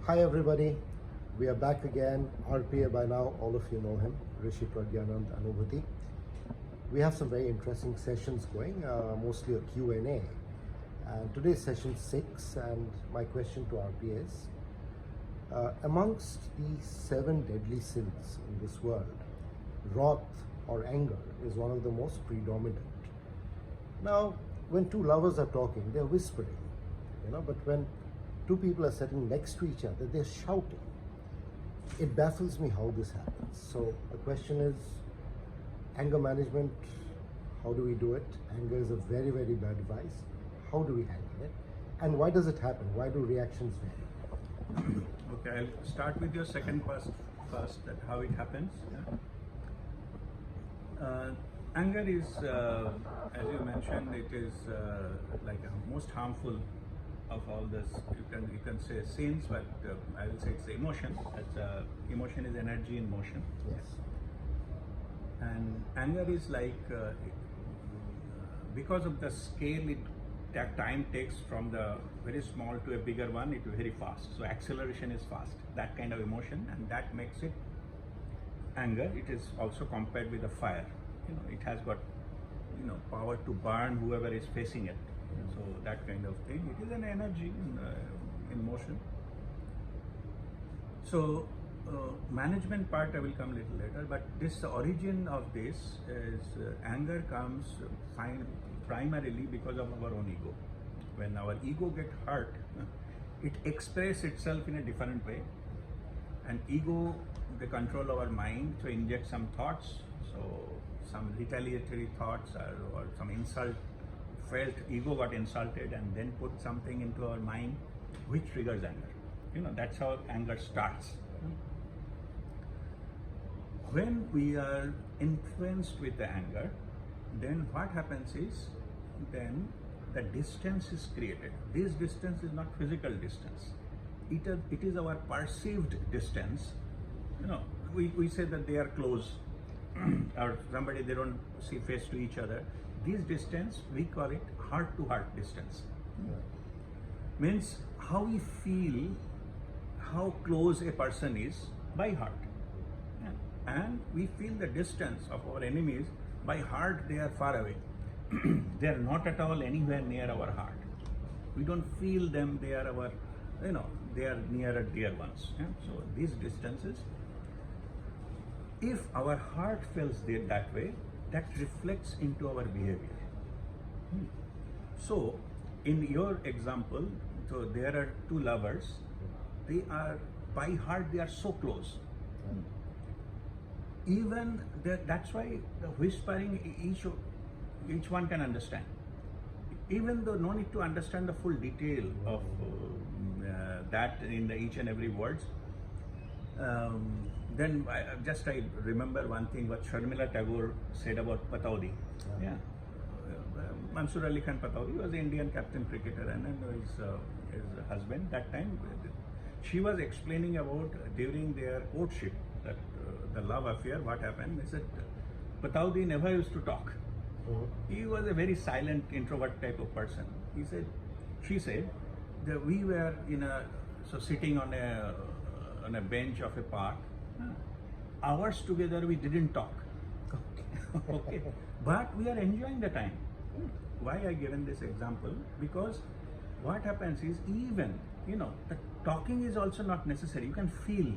Hi everybody, we are back again. RPA by now, all of you know him, Rishi Pragyanand Anubhuti. We have some very interesting sessions going, mostly a Q&A. And today's session 6, and my question to RPA is, amongst the 7 deadly sins in this world, wrath or anger is one of the most predominant. Now, when two lovers are talking, they're whispering, but when two people are sitting next to each other, they're shouting. It baffles me how this happens. So the question is, anger management, how do we do it? Anger is a very, very bad vice. How do we handle it? And why does it happen? Why do reactions vary? Okay, I'll start with your second first, that how it happens. Anger is, as you mentioned, it is like a most harmful of all this. You can say sins, but I will say it's emotion. Emotion is energy in motion. Yes. And anger is like because of the scale that time takes from the very small to a bigger one, it is very fast. So acceleration is fast. That kind of emotion, and that makes it anger. It is also compared with a fire. It has got power to burn whoever is facing it. So that kind of thing. It is an energy in motion. So management part I will come a little later, but this origin of this is anger comes primarily because of our own ego. When our ego gets hurt, it expresses itself in a different way. And ego, they control our mind to inject some thoughts, so some retaliatory thoughts or some insult. Felt ego got insulted and then put something into our mind which triggers anger. That's how anger starts. When we are influenced with the anger, then what happens is, then the distance is created. This distance is not physical distance. It is our perceived distance. We say that they are close or somebody, they don't see face to each other. This distance, we call it heart-to-heart distance. Means how we feel, how close a person is by heart. And we feel the distance of our enemies by heart, they are far away. They are not at all anywhere near our heart. We don't feel them, they are our, they are nearer dear ones. So these distances, if our heart feels that way, that reflects into our behavior. So, in your example, so there are two lovers. They are by heart. They are so close. Even that's why the whispering each one can understand. Even though no need to understand the full detail of that in each and every words. Then I remember one thing what Sharmila Tagore said about Pataudi. Mansur Ali Khan Pataudi was an Indian captain cricketer, and then his husband that time. She was explaining about during their courtship that the love affair, what happened. They said Pataudi never used to talk. He was a very silent introvert type of person. She said that we were sitting on a bench of a park. Hours together we didn't talk. Okay. But we are enjoying the time. Why I given this example? Because what happens is, even the talking is also not necessary. You can feel.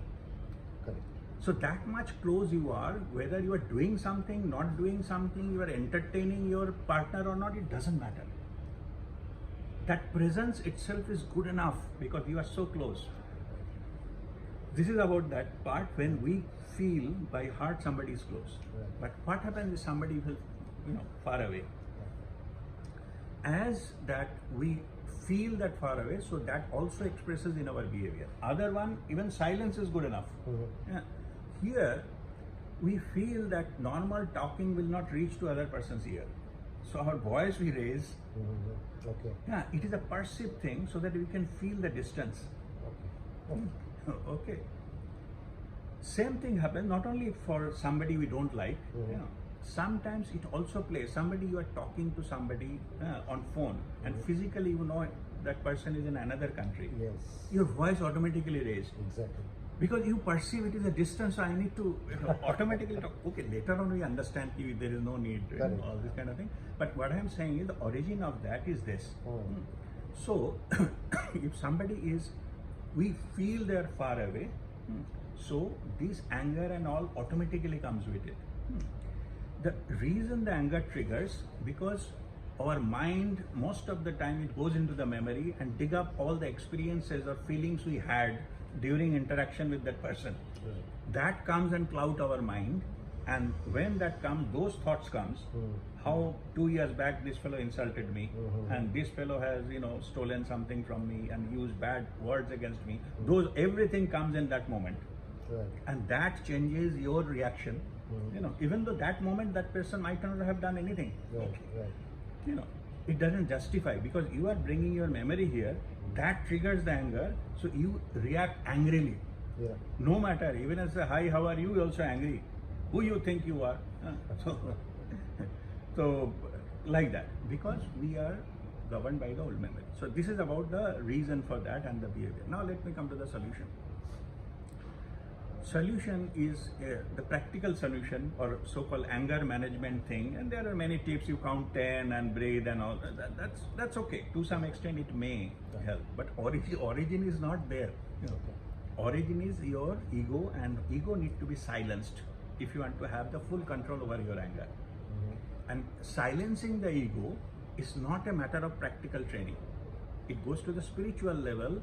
Correct. So that much close you are, whether you are doing something, not doing something, you are entertaining your partner or not, it doesn't matter. That presence itself is good enough because you are so close. This is about that part when we feel by heart somebody is close. Right. But what happens is somebody will, far away. As that we feel that far away, so that also expresses in our behavior. Other one, even silence is good enough. Here, we feel that normal talking will not reach to other person's ear. So our voice we raise. Okay. It is a perceived thing so that we can feel the distance. Okay. Okay. Same thing happens not only for somebody we don't like. Sometimes it also plays. Somebody, you are talking to somebody on phone, and physically that person is in another country, Yes. your voice automatically raised. Exactly. Because you perceive it is a distance, so I need to automatically talk. Okay, later on we understand there is no need, Correct. all this kind of thing. But what I am saying is the origin of that is this. Mm. So, if somebody is, we feel they are far away, so this anger and all automatically comes with it. The reason the anger triggers, because our mind most of the time it goes into the memory and dig up all the experiences or feelings we had during interaction with that person. Right. That comes and cloud our mind, and when that comes, those thoughts comes. How 2 years back this fellow insulted me, and this fellow has stolen something from me and used bad words against me. Those everything comes in that moment, Right. and that changes your reaction. Even though that moment that person might not have done anything. Right. Right. It doesn't justify, because you are bringing your memory here. That triggers the anger, so you react angrily. Yeah. No matter, even as a hi, how are you, you're also angry. Who you think you are? So like that, because we are governed by the old memory. So this is about the reason for that and the behavior. Now let me come to the solution. Solution is the practical solution, or so-called anger management thing, and there are many tips. You count 10 and breathe and all. That's okay. To some extent it may help, but origin is not there. Origin is your ego, and ego needs to be silenced if you want to have the full control over your anger. And silencing the ego is not a matter of practical training. It goes to the spiritual level.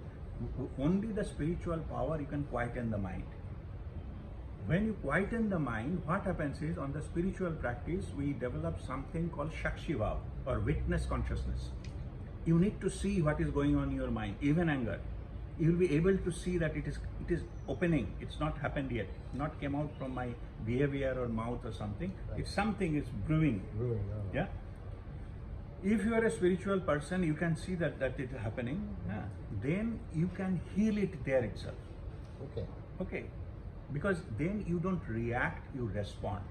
Only the spiritual power you can quieten the mind. When you quieten the mind, what happens is, on the spiritual practice, we develop something called Shakshivav, or witness consciousness. You need to see what is going on in your mind, even anger. You will be able to see that it is opening. It's not happened yet. Not came out from my behavior or mouth or something. Right. It's something is brewing. Yeah. If you are a spiritual person, you can see that it is happening. Yeah. Then you can heal it there itself. Okay. Because then you don't react, you respond.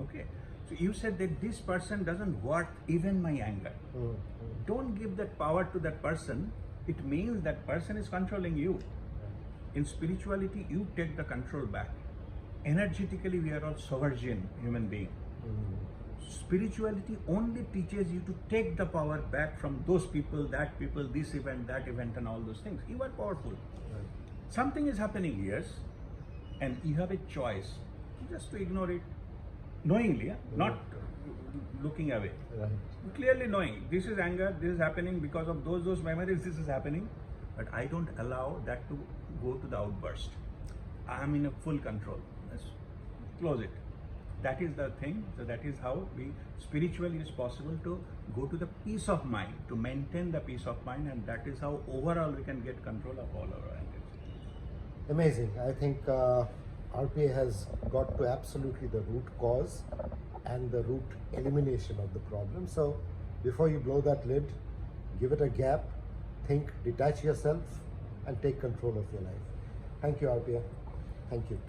Okay. So you said that this person doesn't worth even my anger. Don't give that power to that person. It means that person is controlling you. In spirituality, you take the control back. Energetically, we are all sovereign human beings. Spirituality only teaches you to take the power back from those people, that people, this event, that event, and all those things. You are powerful. Right. Something is happening here, and you have a choice just to ignore it knowingly, not looking away. Right. Clearly knowing this is anger, this is happening because of those memories, this is happening, but I don't allow that to go to the outburst. I am in a full control. Let's close it. That is the thing. So that is how we spiritually is possible to go to the peace of mind, to maintain the peace of mind, and that is how overall we can get control of all our angers. Amazing. I think RPA has got to absolutely the root cause and the root elimination of the problem. So before you blow that lid, give it a gap, think, detach yourself, and take control of your life. Thank you, RPA. Thank you.